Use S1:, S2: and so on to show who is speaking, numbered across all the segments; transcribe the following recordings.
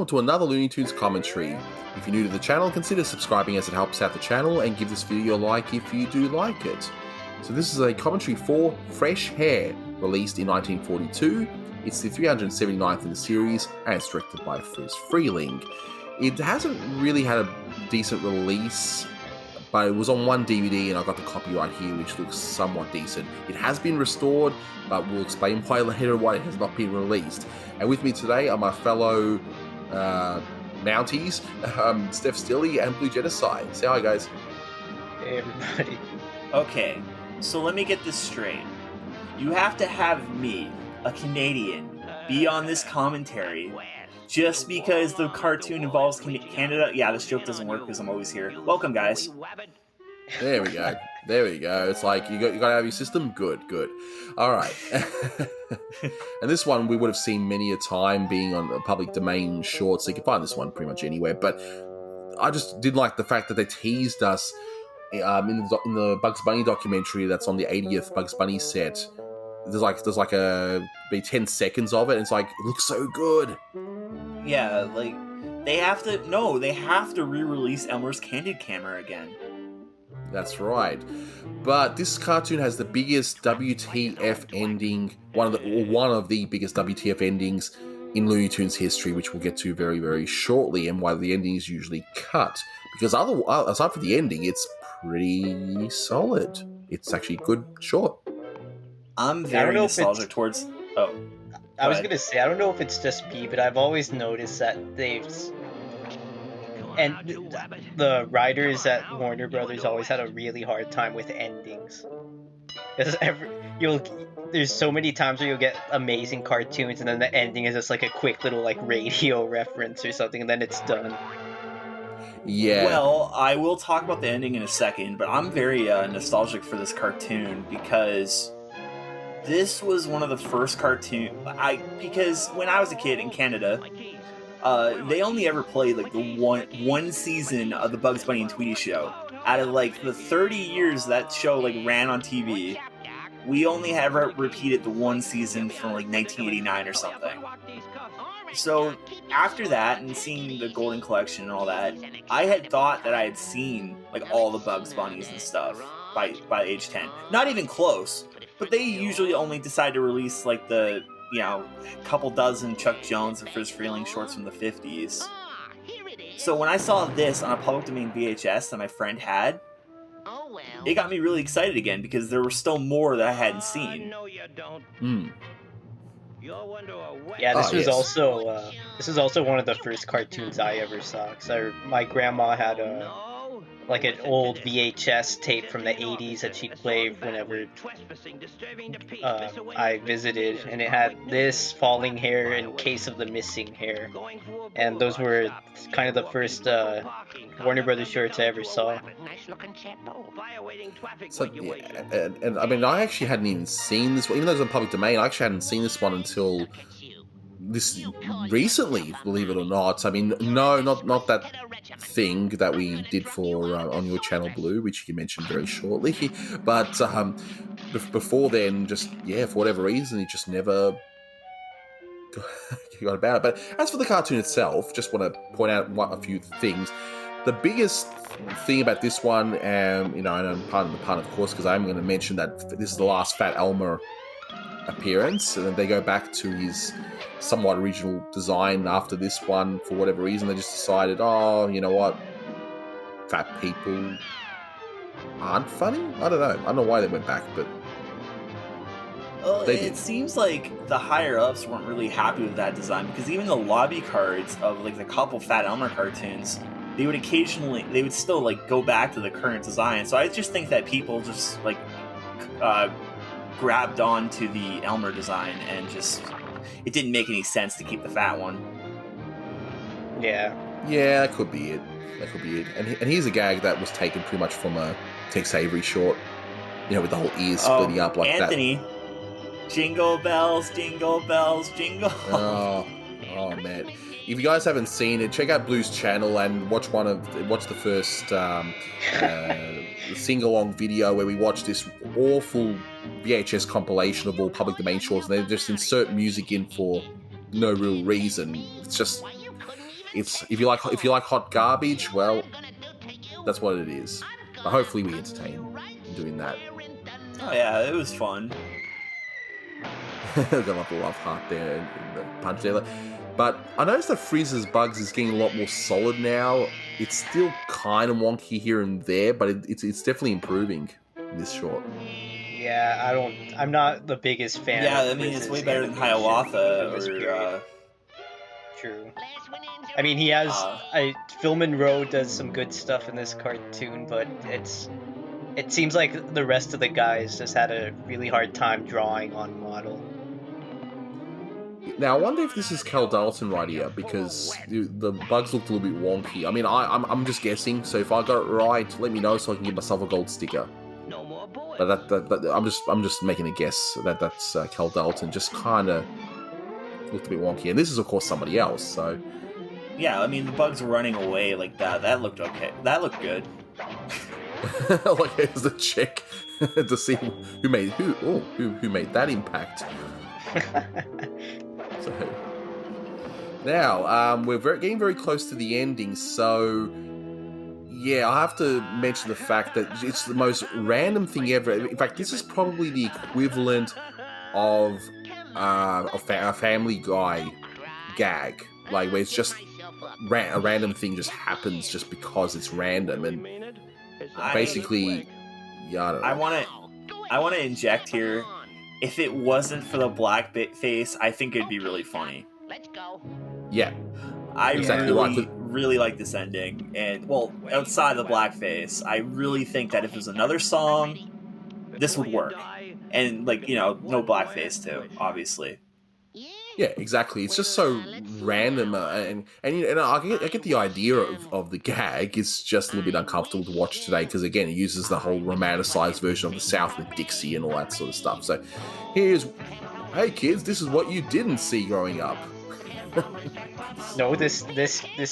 S1: welcome to another Looney Tunes commentary. If you're new to the channel, consider subscribing as it helps out the channel, and give this video a like if you do like it. So this is a commentary for Fresh Hare, released in 1942. It's the 379th in the series, and it's directed by Friz Freleng. It hasn't really had a decent release, but it was on one DVD, and I got the copy right here, which looks somewhat decent. It has been restored, but we'll explain why later why it has not been released. And with me today are my fellow Mounties, Steph Stilley and Blue Genocide. Say hi, guys.
S2: Hey, everybody.
S3: Okay, so let me get this straight. You have to have me, a Canadian, be on this commentary just because the cartoon involves Canada? Yeah, this joke doesn't work because I'm always here. Welcome, guys.
S1: There we go. There we go. It's like you got to have your system. Good. All right. And this one we would have seen many a time, being on a public domain short, so you can find this one pretty much anywhere. But I just did like the fact that they teased us in the Bugs Bunny documentary that's on the 80th Bugs Bunny set. There's like a 10 seconds of it, and it's like, it looks so good.
S3: Yeah, like they have to re-release Elmer's Candid Camera again.
S1: That's right. But this cartoon has the biggest WTF ending, one of the biggest WTF endings in Looney Tunes history, which we'll get to very, very shortly, and why the ending is usually cut. Because aside from the ending, it's pretty solid. It's actually good short.
S3: I'm very nostalgic towards... Oh.
S2: I was going to say, I don't know if it's just me, but I've always noticed that and the writers at Warner Brothers always had a really hard time with endings. Because there's so many times where you'll get amazing cartoons, and then the ending is just like a quick little like radio reference or something, and then it's done.
S1: Yeah.
S3: Well, I will talk about the ending in a second, but I'm very nostalgic for this cartoon because this was one of the first because when I was a kid in Canada, they only ever played like the one season of the Bugs Bunny and Tweety show. Out of like the 30 years that show like ran on TV, we only have repeated the one season from like 1989 or something. So after that, and seeing the Golden Collection and all that, I had thought that I had seen like all the Bugs Bunnies and stuff by age 10. Not even close, but they usually only decide to release like the couple dozen Chuck Jones and Friz Freleng shorts from the 50s. So when I saw this on a public domain VHS that my friend had, it got me really excited again because there were still more that I hadn't seen.
S2: Yeah, this was also one of the first cartoons I ever saw. So my grandma had an old VHS tape from the 80s that she'd play whenever I visited, and it had this, Falling Hare, and Case of the Missing Hare, and those were kind of the first Warner Brothers shorts I ever saw.
S1: So, yeah, and I mean, I actually hadn't even seen this one, even though it was on public domain. I actually hadn't seen this one until this recently, believe it or not. I mean, no, not that thing that we did for on your channel, Blue, which you mentioned very shortly, but before then, just for whatever reason, it just never got about it. But as for the cartoon itself, just want to point out a few things. The biggest thing about this one, and I'm pardon the pun, of course, because I'm going to mention that this is the last Fat Elmer appearance, and then they go back to his somewhat original design after this one. For whatever reason, they just decided, you know what, fat people aren't funny? I don't know why they went back, but
S3: it seems like the higher ups weren't really happy with that design, because even the lobby cards of like the couple Fat Elmer cartoons, they would still like go back to the current design. So I just think that people just like grabbed on to the Elmer design, and just it didn't make any sense to keep the fat one.
S2: Yeah,
S1: that could be it. And here's a gag that was taken pretty much from a Tex Avery short, with the whole ears splitting up like
S3: Anthony.
S1: that.
S3: Jingle bells, jingle bells, jingle.
S1: Oh man! If you guys haven't seen it, check out Blue's channel and watch the first sing-along video where we watch this awful VHS compilation of all public domain shorts, and they just insert music in for no real reason. It's just it's if you like hot garbage, well, that's what it is. But hopefully we entertain in doing that.
S3: Oh yeah, it was fun.
S1: Got like a love heart there in the punch there. But I noticed that Friez's bugs is getting a lot more solid now. It's still kind of wonky here and there, but it's definitely improving in this short.
S2: Yeah, I'm not the biggest fan.
S3: Yeah,
S2: of
S3: I mean, it's
S2: Frizz's
S3: way better than
S2: animation
S3: Hiawatha
S2: of this
S3: or.
S2: period. True. I mean, he has. Filmin Row does some good stuff in this cartoon, but it seems like the rest of the guys just had a really hard time drawing on model.
S1: Now, I wonder if this is Cal Dalton right here, because the bugs looked a little bit wonky. I mean, I'm just guessing, so if I got it right, let me know so I can give myself a gold sticker. But I'm just making a guess that that's Cal Dalton. Just kind of looked a bit wonky, and this is of course somebody else. So
S3: yeah, I mean the bugs running away like that. That looked okay. That looked good.
S1: like here's the check to see who made that impact. So now we're getting very close to the ending. So yeah, I have to mention the fact that it's the most random thing ever. In fact, this is probably the equivalent of a Family Guy gag, like where it's just a random thing just happens just because it's random, and basically, yeah, I don't know.
S3: I want to inject here. If it wasn't for the black face, I think it'd be really funny.
S1: Yeah,
S3: I
S1: exactly
S3: really like this ending, and well, outside the blackface, I really think that if it was another song, this would work, and like no blackface too, obviously.
S1: Yeah, exactly. It's just so random, and I get the idea of the gag. It's just a little bit uncomfortable to watch today because again, it uses the whole romanticized version of the South with Dixie and all that sort of stuff. So hey kids, this is what you didn't see growing up.
S2: No, this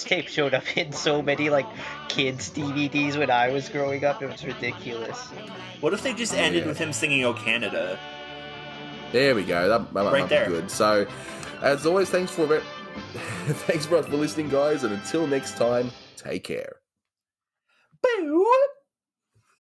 S2: tape showed up in so many like kids DVDs when I was growing up. It was ridiculous.
S3: What if they just ended with him singing "Oh Canada"?
S1: There we go. That might be good. So, as always, thanks for listening, guys, and until next time, take care.
S3: Boo!